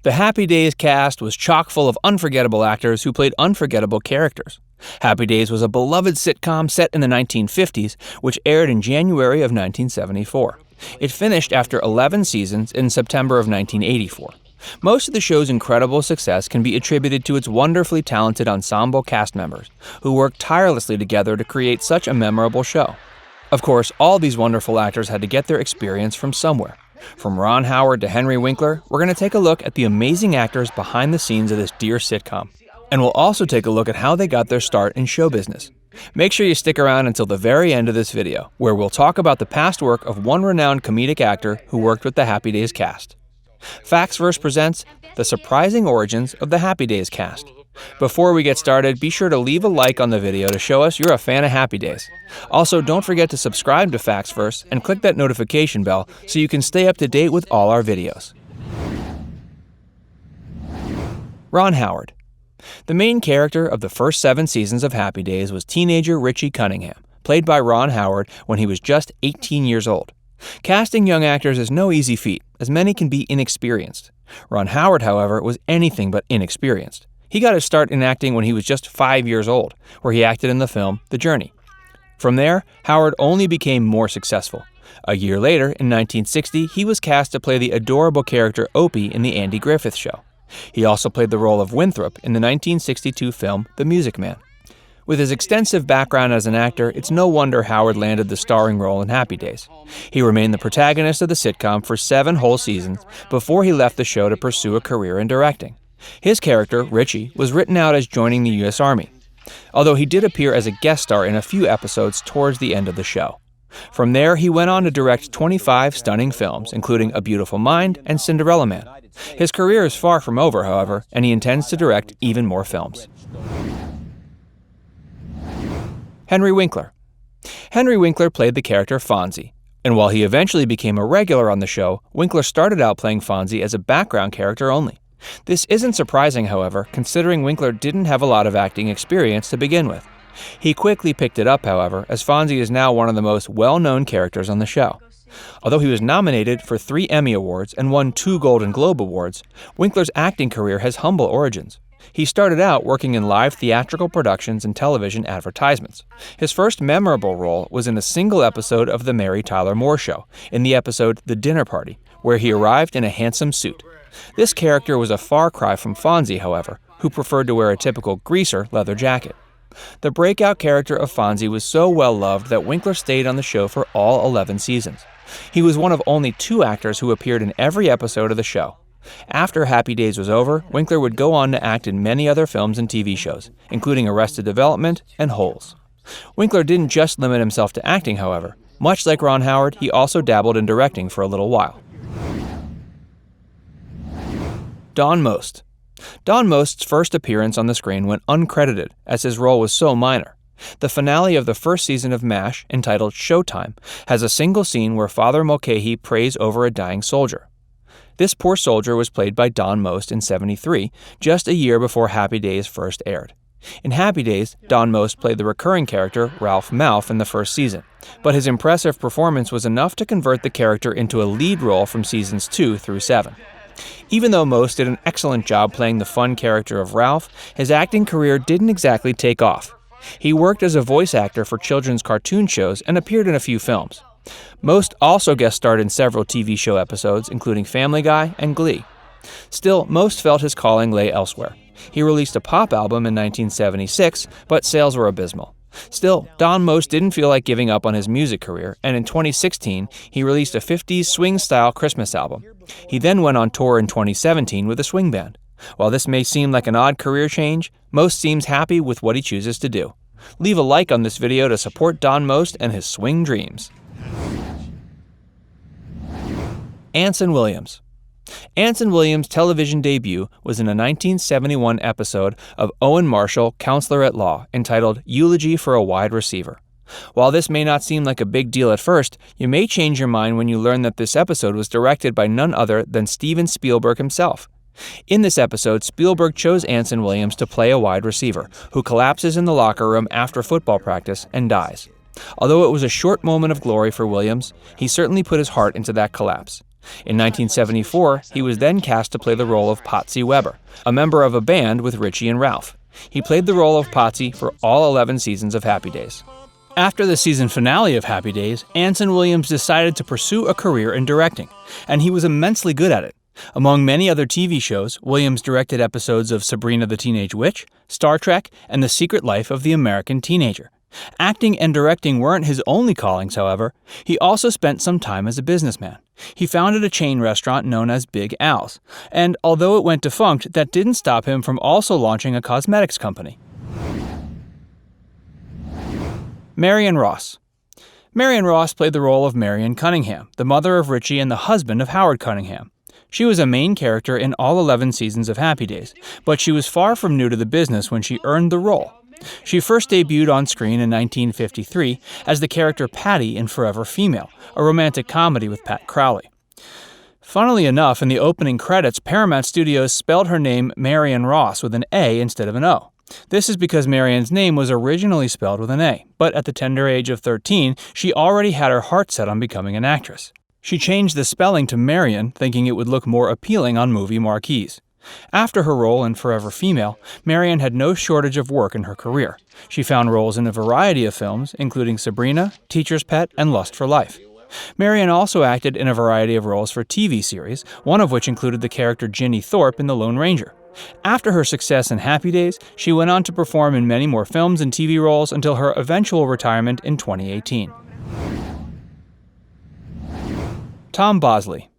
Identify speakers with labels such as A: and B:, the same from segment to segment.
A: The Happy Days cast was chock full of unforgettable actors who played unforgettable characters. Happy Days was a beloved sitcom set in the 1950s, which aired in January of 1974. It finished after 11 seasons in September of 1984. Most of the show's incredible success can be attributed to its wonderfully talented ensemble cast members, who worked tirelessly together to create such a memorable show. Of course, all these wonderful actors had to get their experience from somewhere. From Ron Howard to Henry Winkler, we're going to take a look at the amazing actors behind the scenes of this dear sitcom. And we'll also take a look at how they got their start in show business. Make sure you stick around until the very end of this video, where we'll talk about the past work of one renowned comedic actor who worked with the Happy Days cast. Factsverse presents The Surprising Origins of the Happy Days cast. Before we get started, be sure to leave a like on the video to show us you're a fan of Happy Days. Also, don't forget to subscribe to Factsverse and click that notification bell so you can stay up to date with all our videos. Ron Howard. The main character of the first 7 seasons of Happy Days was teenager Richie Cunningham, played by Ron Howard when he was just 18 years old. Casting young actors is no easy feat, as many can be inexperienced. Ron Howard, however, was anything but inexperienced. He got his start in acting when he was just 5 years old, where he acted in the film The Journey. From there, Howard only became more successful. A year later, in 1960, he was cast to play the adorable character Opie in The Andy Griffith Show. He also played the role of Winthrop in the 1962 film The Music Man. With his extensive background as an actor, it's no wonder Howard landed the starring role in Happy Days. He remained the protagonist of the sitcom for 7 whole seasons before he left the show to pursue a career in directing. His character, Richie, was written out as joining the U.S. Army, although he did appear as a guest star in a few episodes towards the end of the show. From there, he went on to direct 25 stunning films, including A Beautiful Mind and Cinderella Man. His career is far from over, however, and he intends to direct even more films. Henry Winkler. Henry Winkler played the character Fonzie, and while he eventually became a regular on the show, Winkler started out playing Fonzie as a background character only. This isn't surprising, however, considering Winkler didn't have a lot of acting experience to begin with. He quickly picked it up, however, as Fonzie is now one of the most well-known characters on the show. Although he was nominated for 3 Emmy Awards and won 2 Golden Globe Awards, Winkler's acting career has humble origins. He started out working in live theatrical productions and television advertisements. His first memorable role was in a single episode of The Mary Tyler Moore Show, in the episode The Dinner Party, where he arrived in a handsome suit. This character was a far cry from Fonzie, however, who preferred to wear a typical greaser leather jacket. The breakout character of Fonzie was so well loved that Winkler stayed on the show for all 11 seasons. He was one of only 2 actors who appeared in every episode of the show. After Happy Days was over, Winkler would go on to act in many other films and TV shows, including Arrested Development and Holes. Winkler didn't just limit himself to acting, however. Much like Ron Howard, he also dabbled in directing for a little while. Don Most. Don Most's first appearance on the screen went uncredited, as his role was so minor. The finale of the first season of MASH, entitled Showtime, has a single scene where Father Mulcahy prays over a dying soldier. This poor soldier was played by Don Most in '73, just a year before Happy Days first aired. In Happy Days, Don Most played the recurring character Ralph Malph in the first season, but his impressive performance was enough to convert the character into a lead role from seasons 2 through 7. Even though Most did an excellent job playing the fun character of Ralph, his acting career didn't exactly take off. He worked as a voice actor for children's cartoon shows and appeared in a few films. Most also guest starred in several TV show episodes, including Family Guy and Glee. Still, Most felt his calling lay elsewhere. He released a pop album in 1976, but sales were abysmal. Still, Don Most didn't feel like giving up on his music career, and in 2016, he released a 50s swing-style Christmas album. He then went on tour in 2017 with a swing band. While this may seem like an odd career change, Most seems happy with what he chooses to do. Leave a like on this video to support Don Most and his swing dreams. Anson Williams. Anson Williams' television debut was in a 1971 episode of Owen Marshall, Counselor at Law, entitled Eulogy for a Wide Receiver. While this may not seem like a big deal at first, you may change your mind when you learn that this episode was directed by none other than Steven Spielberg himself. In this episode, Spielberg chose Anson Williams to play a wide receiver, who collapses in the locker room after football practice and dies. Although it was a short moment of glory for Williams, he certainly put his heart into that collapse. In 1974, he was then cast to play the role of Potsy Weber, a member of a band with Richie and Ralph. He played the role of Potsy for all 11 seasons of Happy Days. After the season finale of Happy Days, Anson Williams decided to pursue a career in directing, and he was immensely good at it. Among many other TV shows, Williams directed episodes of Sabrina the Teenage Witch, Star Trek, and The Secret Life of the American Teenager. Acting and directing weren't his only callings, however. He also spent some time as a businessman. He founded a chain restaurant known as Big Al's, and although it went defunct, that didn't stop him from also launching a cosmetics company. Marion Ross. Marion Ross played the role of Marion Cunningham, the mother of Richie and the husband of Howard Cunningham. She was a main character in all 11 seasons of Happy Days, but she was far from new to the business when she earned the role. She first debuted on screen in 1953 as the character Patty in Forever Female, a romantic comedy with Pat Crowley. Funnily enough, in the opening credits, Paramount Studios spelled her name Marion Ross with an A instead of an O. This is because Marion's name was originally spelled with an A, but at the tender age of 13, she already had her heart set on becoming an actress. She changed the spelling to Marion, thinking it would look more appealing on movie marquees. After her role in Forever Female, Marion had no shortage of work in her career. She found roles in a variety of films, including Sabrina, Teacher's Pet, and Lust for Life. Marion also acted in a variety of roles for TV series, one of which included the character Ginny Thorpe in The Lone Ranger. After her success in Happy Days, she went on to perform in many more films and TV roles until her eventual retirement in 2018. Tom Bosley.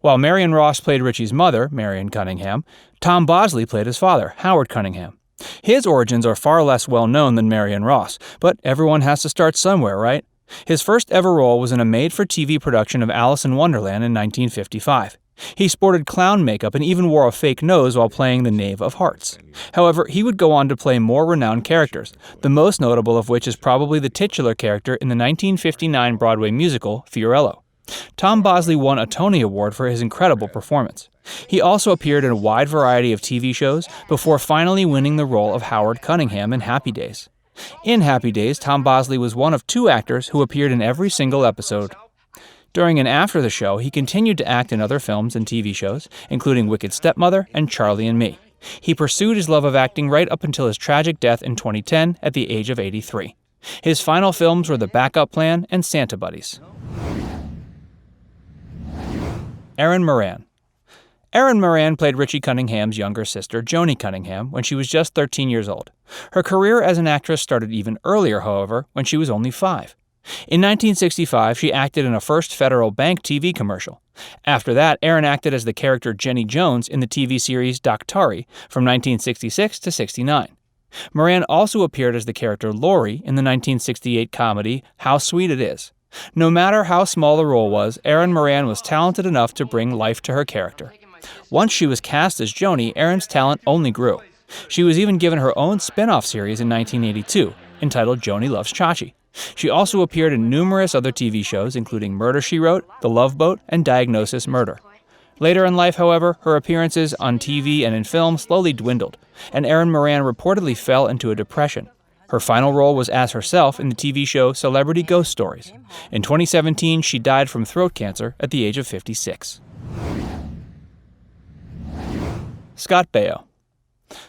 A: While Marion Ross played Richie's mother, Marion Cunningham, Tom Bosley played his father, Howard Cunningham. His origins are far less well known than Marion Ross, but everyone has to start somewhere, right? His first ever role was in a made-for-TV production of Alice in Wonderland in 1955. He sported clown makeup and even wore a fake nose while playing the Knave of Hearts. However, he would go on to play more renowned characters, the most notable of which is probably the titular character in the 1959 Broadway musical, Fiorello. Tom Bosley won a Tony Award for his incredible performance. He also appeared in a wide variety of TV shows before finally winning the role of Howard Cunningham in Happy Days. In Happy Days, Tom Bosley was one of 2 actors who appeared in every single episode. During and after the show, he continued to act in other films and TV shows, including Wicked Stepmother and Charlie and Me. He pursued his love of acting right up until his tragic death in 2010 at the age of 83. His final films were The Backup Plan and Santa Buddies. Erin Moran. Erin Moran played Richie Cunningham's younger sister, Joni Cunningham, when she was just 13 years old. Her career as an actress started even earlier, however, when she was only 5. In 1965, she acted in a First Federal Bank TV commercial. After that, Erin acted as the character Jenny Jones in the TV series Daktari from 1966 to 69. Moran also appeared as the character Lori in the 1968 comedy How Sweet It Is. No matter how small the role was, Erin Moran was talented enough to bring life to her character. Once she was cast as Joni, Erin's talent only grew. She was even given her own spin-off series in 1982, entitled Joni Loves Chachi. She also appeared in numerous other TV shows, including Murder, She Wrote, The Love Boat, and Diagnosis Murder. Later in life, however, her appearances on TV and in film slowly dwindled, and Erin Moran reportedly fell into a depression. Her final role was as herself in the TV show Celebrity Ghost Stories. In 2017, she died from throat cancer at the age of 56. Scott BAIO.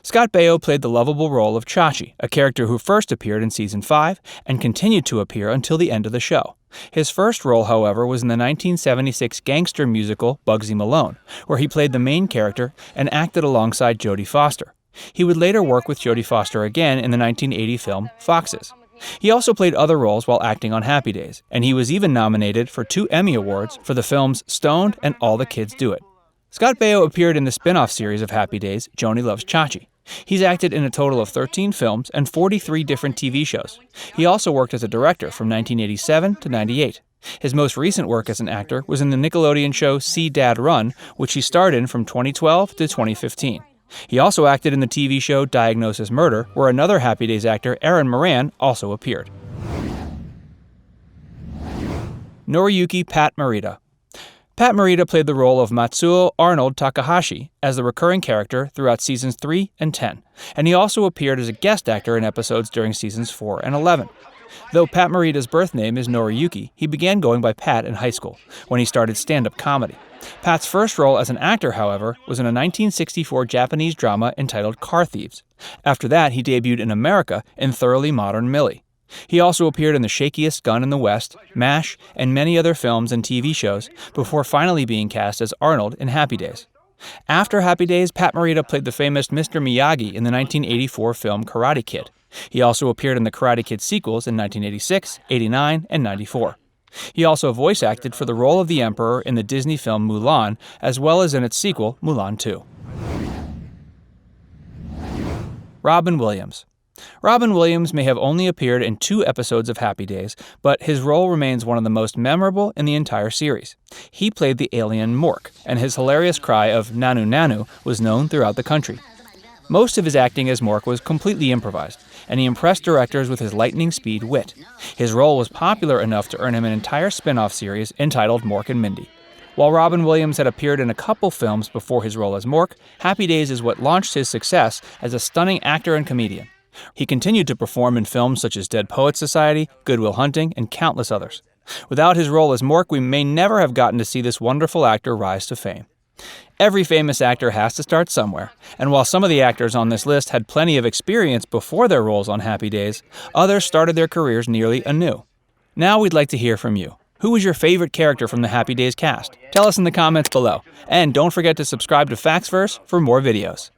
A: Scott BAIO played the lovable role of Chachi, a character who first appeared in Season 5 and continued to appear until the end of the show. His first role, however, was in the 1976 gangster musical Bugsy Malone, where he played the main character and acted alongside Jodie Foster. He would later work with Jodie Foster again in the 1980 film Foxes. He also played other roles while acting on Happy Days, and he was even nominated for 2 Emmy Awards for the films Stoned and All the Kids Do It. Scott BAIO appeared in the spin-off series of Happy Days, Joni Loves Chachi. He's acted in a total of 13 films and 43 different TV shows. He also worked as a director from 1987 to 98. His most recent work as an actor was in the Nickelodeon show See Dad Run, which he starred in from 2012 to 2015. He also acted in the TV show Diagnosis Murder, where another Happy Days actor, Erin Moran, also appeared. NORIYUKI Pat Morita. Pat Morita played the role of Matsuo Arnold Takahashi as the recurring character throughout Seasons 3 and 10, and he also appeared as a guest actor in episodes during Seasons 4 and 11. Though Pat Morita's birth name is NORIYUKI, he began going by Pat in high school, when he started stand-up comedy. Pat's first role as an actor, however, was in a 1964 Japanese drama entitled Car Thieves. After that, he debuted in America in Thoroughly Modern Millie. He also appeared in The Shakiest Gun in the West, MASH, and many other films and TV shows, before finally being cast as Arnold in Happy Days. After Happy Days, Pat Morita played the famous Mr. Miyagi in the 1984 film Karate Kid. He also appeared in the Karate Kid sequels in 1986, 89, and 94. He also voice acted for the role of the Emperor in the Disney film Mulan, as well as in its sequel, Mulan 2. Robin Williams. Robin Williams may have only appeared in 2 episodes of Happy Days, but his role remains one of the most memorable in the entire series. He played the alien Mork, and his hilarious cry of "Nanu Nanu" was known throughout the country. Most of his acting as Mork was completely improvised, and he impressed directors with his lightning speed wit. His role was popular enough to earn him an entire spin-off series entitled Mork and Mindy. While Robin Williams had appeared in a couple films before his role as Mork, Happy Days is what launched his success as a stunning actor and comedian. He continued to perform in films such as Dead Poets Society, Good Will Hunting, and countless others. Without his role as Mork, we may never have gotten to see this wonderful actor rise to fame. Every famous actor has to start somewhere, and while some of the actors on this list had plenty of experience before their roles on Happy Days, others started their careers nearly anew. Now we'd like to hear from you. Who was your favorite character from the Happy Days cast? Tell us in the comments below, and don't forget to subscribe to Factsverse for more videos.